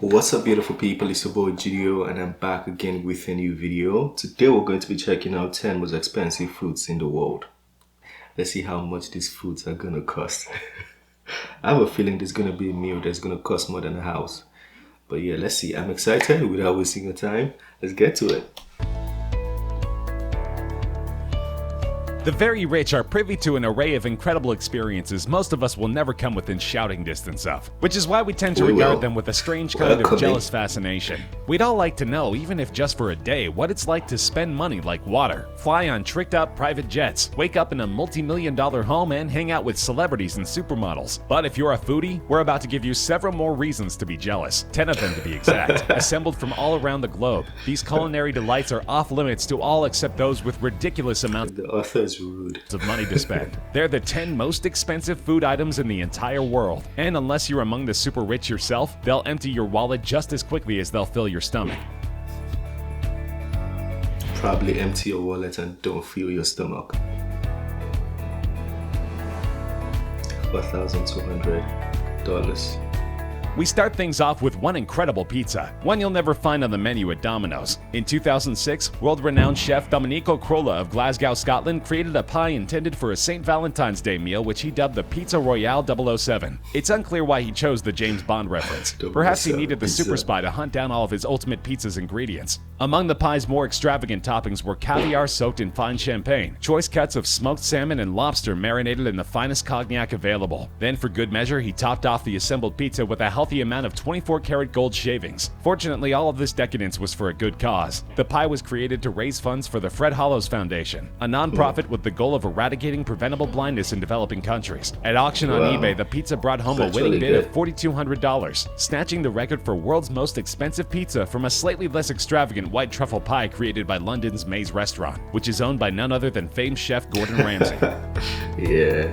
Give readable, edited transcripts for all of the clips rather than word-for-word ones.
What's up, beautiful people? It's your boy Judeo and I'm back again with a new video. Today we're going to be checking out 10 most expensive fruits in the world. Let's see how much these fruits are gonna cost. I have a feeling there's gonna be a meal that's gonna cost more than a house. But yeah, let's see. I'm excited. Without wasting your time, let's get to it. The very rich are privy to an array of incredible experiences most of us will never come within shouting distance of, which is why we tend to regard them with a strange kind of jealous fascination. We'd all like to know, even if just for a day, what it's like to spend money like water, fly on tricked-out private jets, wake up in a multi-million-dollar home, and hang out with celebrities and supermodels. But if you're a foodie, we're about to give you several more reasons to be jealous, 10 of them to be exact, assembled from all around the globe. These culinary delights are off-limits to all except those with ridiculous amounts rude of money to spend. They're the 10 most expensive food items in the entire world. And unless you're among the super rich yourself, they'll empty your wallet just as quickly as they'll fill your stomach. Probably empty your wallet and don't fill your stomach. $4,200. We start things off with one incredible pizza, one you'll never find on the menu at Domino's. In 2006, world-renowned chef Domenico Crolla of Glasgow, Scotland created a pie intended for a St. Valentine's Day meal which he dubbed the Pizza Royale 007. It's unclear why he chose the James Bond reference. Perhaps he needed the super spy to hunt down all of his ultimate pizza's ingredients. Among the pie's more extravagant toppings were caviar soaked in fine champagne, choice cuts of smoked salmon and lobster marinated in the finest cognac available. Then for good measure, he topped off the assembled pizza with a healthy amount of 24-karat gold shavings. Fortunately, all of this decadence was for a good cause. The pie was created to raise funds for the Fred Hollows Foundation, a non-profit with the goal of eradicating preventable blindness in developing countries. At auction on eBay, the pizza brought home a winning bid of $4,200, snatching the record for world's most expensive pizza from a slightly less extravagant white truffle pie created by London's Maze restaurant, which is owned by none other than famed chef Gordon Ramsay. Yeah.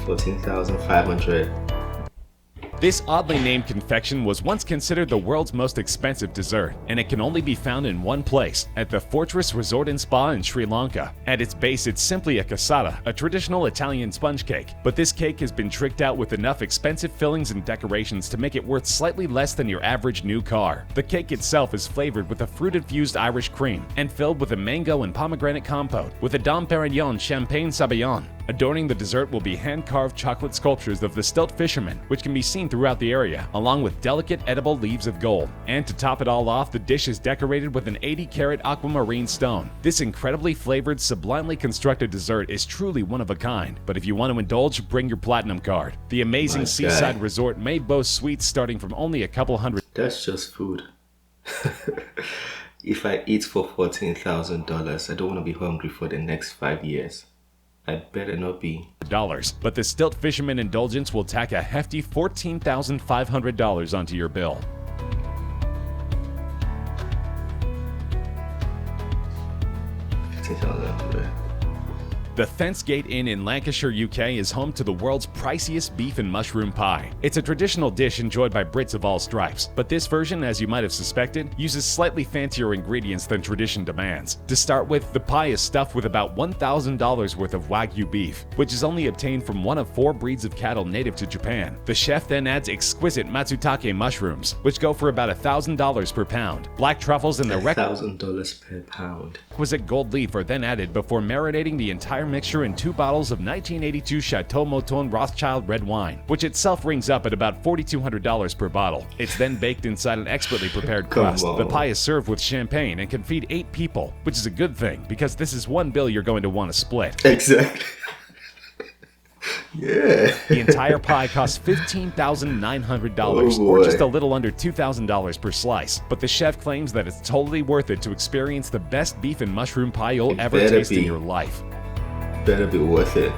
14,500. This oddly named confection was once considered the world's most expensive dessert, and it can only be found in one place, at the Fortress Resort and Spa in Sri Lanka. At its base, it's simply a cassata, a traditional Italian sponge cake, but this cake has been tricked out with enough expensive fillings and decorations to make it worth slightly less than your average new car. The cake itself is flavored with a fruit-infused Irish cream and filled with a mango and pomegranate compote with a Dom Perignon Champagne Sabayon. Adorning the dessert will be hand-carved chocolate sculptures of the stilt fishermen, which can be seen throughout the area, along with delicate edible leaves of gold. And to top it all off, the dish is decorated with an 80-karat aquamarine stone. This incredibly flavored, sublimely constructed dessert is truly one of a kind. But if you want to indulge, bring your platinum card. The amazing seaside resort may boast sweets starting from only a couple hundred. That's just food. If I eat for $14,000, I don't want to be hungry for the next 5 years. I better not be. But the stilt fisherman indulgence will tack a hefty $14,500 onto your bill. The Fensgate Inn in Lancashire, UK is home to the world's priciest beef and mushroom pie. It's a traditional dish enjoyed by Brits of all stripes, but this version, as you might have suspected, uses slightly fancier ingredients than tradition demands. To start with, the pie is stuffed with about $1,000 worth of Wagyu beef, which is only obtained from one of 4 breeds of cattle native to Japan. The chef then adds exquisite matsutake mushrooms, which go for about $1,000 per pound. Black truffles and the $1,000 per pound. Requisite gold leaf are then added before marinating the entire mixture in 2 bottles of 1982 Chateau Mouton Rothschild red wine, which itself rings up at about $4,200 per bottle. It's then baked inside an expertly prepared crust. The pie is served with champagne and can feed 8 people, which is a good thing because this is one bill you're going to want to split. Exactly. Yeah. The entire pie costs $15,900, or just a little under $2,000 per slice. But the chef claims that it's totally worth it to experience the best beef and mushroom pie you'll ever taste in your life. Better be worth it.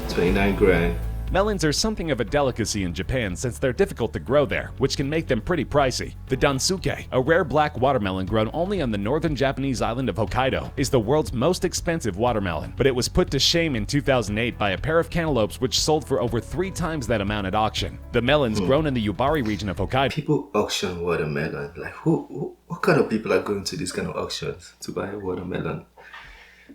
29 grand. Melons are something of a delicacy in Japan since they're difficult to grow there, which can make them pretty pricey. The dansuke, a rare black watermelon grown only on the northern Japanese island of Hokkaido, is the world's most expensive watermelon, but it was put to shame in 2008 by a pair of cantaloupes which sold for over 3 times that amount at auction. The melons grown in the Yubari region of Hokkaido. People auction watermelon. Like what kind of people are going to these kind of auctions to buy a watermelon?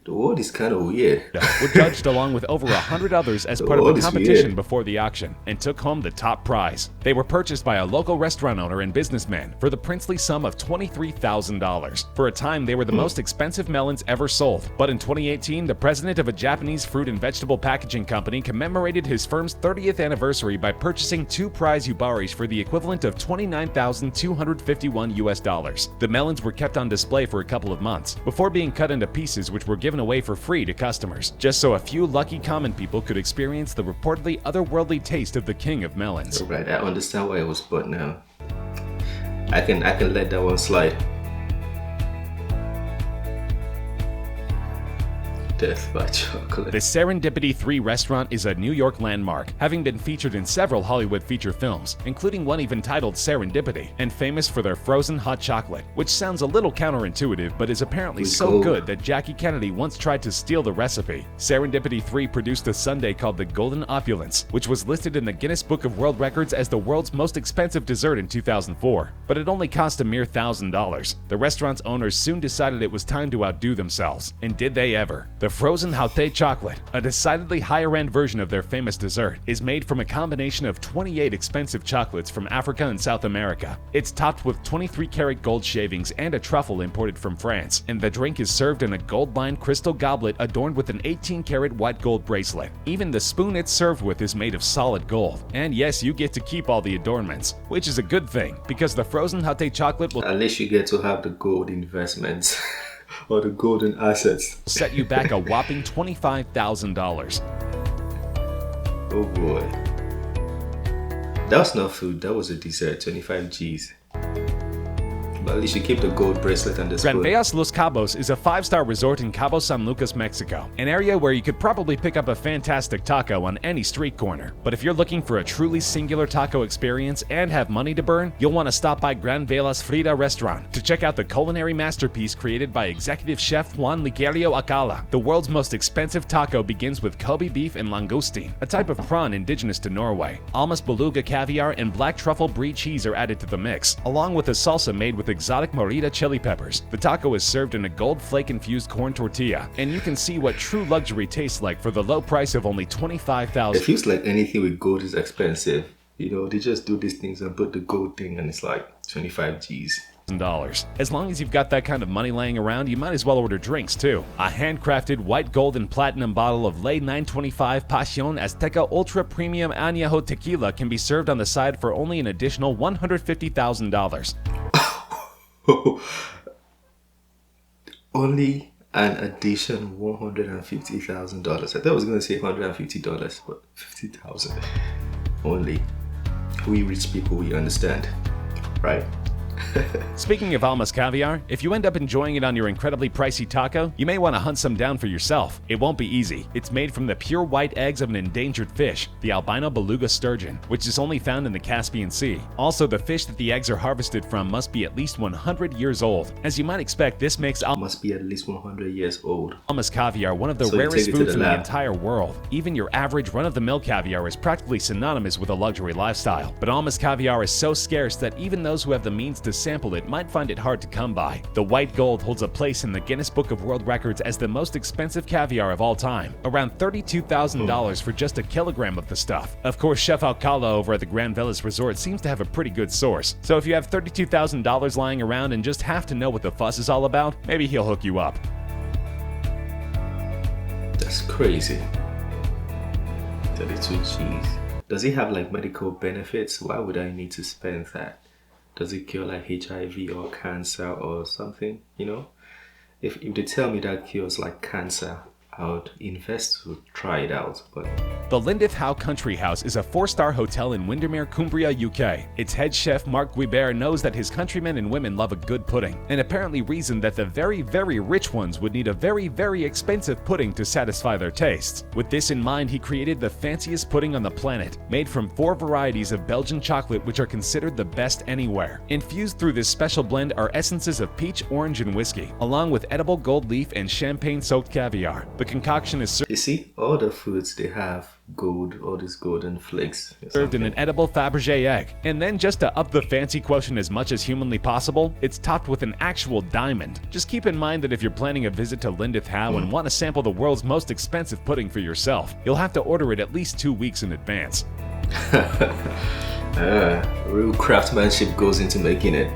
The world is kind of weird. Were judged along with over 100 others as part of the competition before the auction and took home the top prize. They were purchased by a local restaurant owner and businessman for the princely sum of $23,000. For a time, they were the most expensive melons ever sold. But in 2018, the president of a Japanese fruit and vegetable packaging company commemorated his firm's 30th anniversary by purchasing 2 prize yubaris for the equivalent of $29,251 US. The melons were kept on display for a couple of months before being cut into pieces which were given away for free to customers, just so a few lucky common people could experience the reportedly otherworldly taste of the king of melons. Right, I understand why it was bought now. I can let that one slide. Death by chocolate. The Serendipity 3 restaurant is a New York landmark, having been featured in several Hollywood feature films, including one even titled Serendipity, and famous for their frozen hot chocolate, which sounds a little counterintuitive but is apparently so good that Jackie Kennedy once tried to steal the recipe. Serendipity 3 produced a sundae called the Golden Opulence, which was listed in the Guinness Book of World Records as the world's most expensive dessert in 2004, but it only cost a mere $1,000. The restaurant's owners soon decided it was time to outdo themselves, and did they ever. The frozen haute chocolate, a decidedly higher-end version of their famous dessert, is made from a combination of 28 expensive chocolates from Africa and South America. It's topped with 23-karat gold shavings and a truffle imported from France, and the drink is served in a gold-lined crystal goblet adorned with an 18-karat white gold bracelet. Even the spoon it's served with is made of solid gold. And yes, you get to keep all the adornments, which is a good thing, because the frozen haute chocolate will at least you get to have the gold investments. Or the golden assets. Set you back a whopping $25,000. Oh boy. That was not food, that was a dessert, 25 G's. But at least you keep the gold bracelet and the spoon. Gran Veas Los Cabos is a 5-star resort in Cabo San Lucas, Mexico, an area where you could probably pick up a fantastic taco on any street corner. But if you're looking for a truly singular taco experience and have money to burn, you'll want to stop by Gran Velas Frida restaurant to check out the culinary masterpiece created by executive chef Juan Ligerio Acala. The world's most expensive taco begins with Kobe beef and langoustine, a type of prawn indigenous to Norway. Almas beluga caviar and black truffle brie cheese are added to the mix, along with a salsa made with exotic morita chili peppers. The taco is served in a gold flake-infused corn tortilla, and you can see what true luxury tastes like for the low price of only $25,000. It feels like anything with gold is expensive. You know, they just do these things and put the gold thing and it's like 25 G's. As long as you've got that kind of money laying around, you might as well order drinks too. A handcrafted white gold and platinum bottle of Ley 925 Pasión Azteca Ultra Premium Añejo Tequila can be served on the side for only an additional $150,000. Only an addition $150,000. I thought I was going to say $150, but $50,000 only. We rich people, we understand, right? Speaking of Almas caviar, if you end up enjoying it on your incredibly pricey taco, you may want to hunt some down for yourself. It won't be easy. It's made from the pure white eggs of an endangered fish, the albino beluga sturgeon, which is only found in the Caspian Sea. Also, the fish that the eggs are harvested from must be at least 100 years old. As you might expect, this makes must be at least 100 years old. Almas caviar one of the rarest foods in the entire world. Even your average run-of-the-mill caviar is practically synonymous with a luxury lifestyle. But Almas caviar is so scarce that even those who have the means to sample it might find it hard to come by. The white gold holds a place in the Guinness Book of World Records as the most expensive caviar of all time, around $32,000 for just a kilogram of the stuff. Of course, Chef Alcala over at the Gran Velas Resort seems to have a pretty good source, so if you have $32,000 lying around and just have to know what the fuss is all about, maybe he'll hook you up. That's crazy. 32 G's. Does he have like medical benefits? Why would I need to spend that? Does it cure like HIV or cancer or something? You know, if they tell me that cures like cancer, I would invest to try it out. But the Lindith Howe Country House is a 4-star hotel in Windermere, Cumbria, UK. Its head chef Mark Guibert knows that his countrymen and women love a good pudding, and apparently reasoned that the very, very rich ones would need a very, very expensive pudding to satisfy their tastes. With this in mind, he created the fanciest pudding on the planet, made from 4 varieties of Belgian chocolate which are considered the best anywhere. Infused through this special blend are essences of peach, orange, and whiskey, along with edible gold leaf and champagne-soaked caviar. The concoction is you see, all the foods they have gold, all these golden flakes. Served in an edible Fabergé egg. And then just to up the fancy quotient as much as humanly possible, it's topped with an actual diamond. Just keep in mind that if you're planning a visit to Lindith Howe and want to sample the world's most expensive pudding for yourself, you'll have to order it at least 2 weeks in advance. Real craftsmanship goes into making it.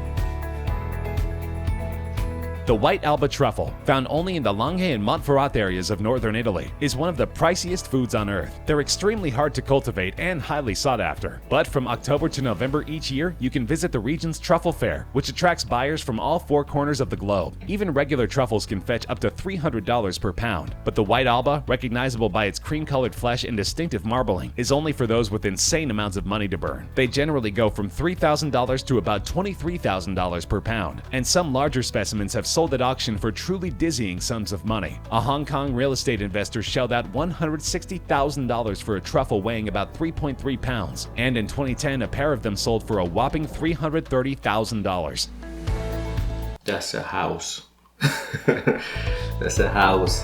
The white Alba truffle, found only in the Langhe and Montferrat areas of northern Italy, is one of the priciest foods on earth. They're extremely hard to cultivate and highly sought after. But from October to November each year, you can visit the region's truffle fair, which attracts buyers from all 4 corners of the globe. Even regular truffles can fetch up to $300 per pound. But the white Alba, recognizable by its cream-colored flesh and distinctive marbling, is only for those with insane amounts of money to burn. They generally go from $3,000 to about $23,000 per pound, and some larger specimens have sold at auction for truly dizzying sums of money. A Hong Kong real estate investor shelled out $160,000 for a truffle weighing about 3.3 pounds, and in 2010 a pair of them sold for a whopping $330,000. That's a house. That's a house.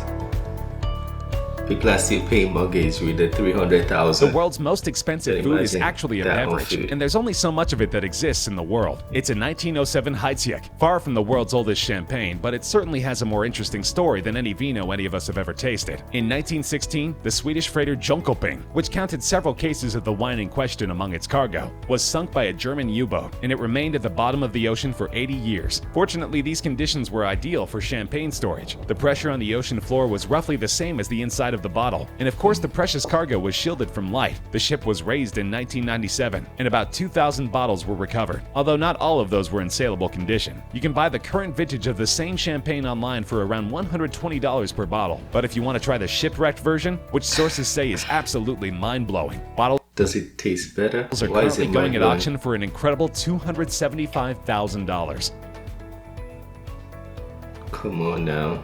People are still paying mortgage with the $300,000. The world's most expensive food is actually a beverage, and there's only so much of it that exists in the world. It's a 1907 Heidsieck, far from the world's oldest champagne, but it certainly has a more interesting story than any vino any of us have ever tasted. In 1916, the Swedish freighter Jönköping, which counted several cases of the wine in question among its cargo, was sunk by a German U-boat, and it remained at the bottom of the ocean for 80 years. Fortunately, these conditions were ideal for champagne storage. The pressure on the ocean floor was roughly the same as the inside of the bottle, and of course the precious cargo was shielded from light. The ship was raised in 1997, and about 2,000 bottles were recovered, although not all of those were in saleable condition. You can buy the current vintage of the same champagne online for around $120 per bottle, but if you want to try the shipwrecked version, which sources say is absolutely mind-blowing, bottles Does it taste better? are currently going at auction for an incredible $275,000. Come on now.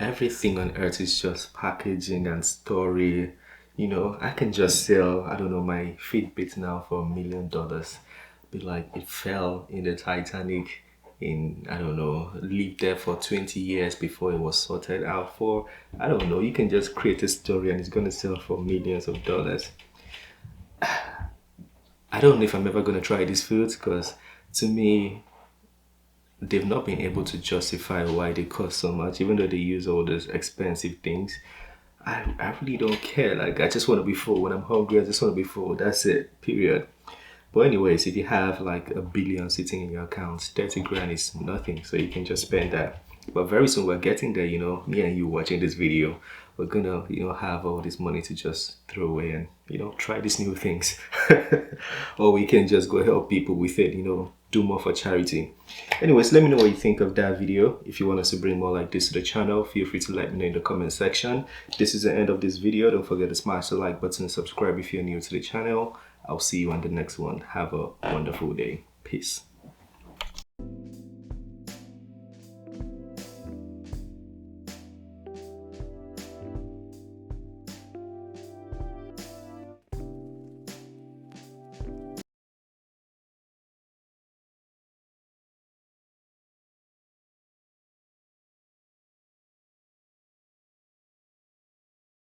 Everything on earth is just packaging and story. You know, I can just sell, I don't know, my Fitbit now for $1 million. Be like, it fell in the Titanic in, I don't know, lived there for 20 years before it was sorted out for, I don't know, you can just create a story and it's going to sell for millions of dollars. I don't know if I'm ever going to try these foods because to me, they've not been able to justify why they cost so much, even though they use all those expensive things. I really don't care. Like, I just want to be full. When I'm hungry, I just want to be full. That's it, period. But anyways, if you have like $1 billion sitting in your account, 30 grand is nothing. So you can just spend that. But very soon we're getting there, you know, me and you watching this video, we're gonna, you know, have all this money to just throw away and, you know, try these new things. Or we can just go help people with it, you know, do more for charity. Anyways, let me know what you think of that video. If you want us to bring more like this to the channel, feel free to let me know in the comment section. This is the end of this video. Don't forget to smash the like button and subscribe if you're new to the channel. I'll see you on the next one. Have a wonderful day. Peace.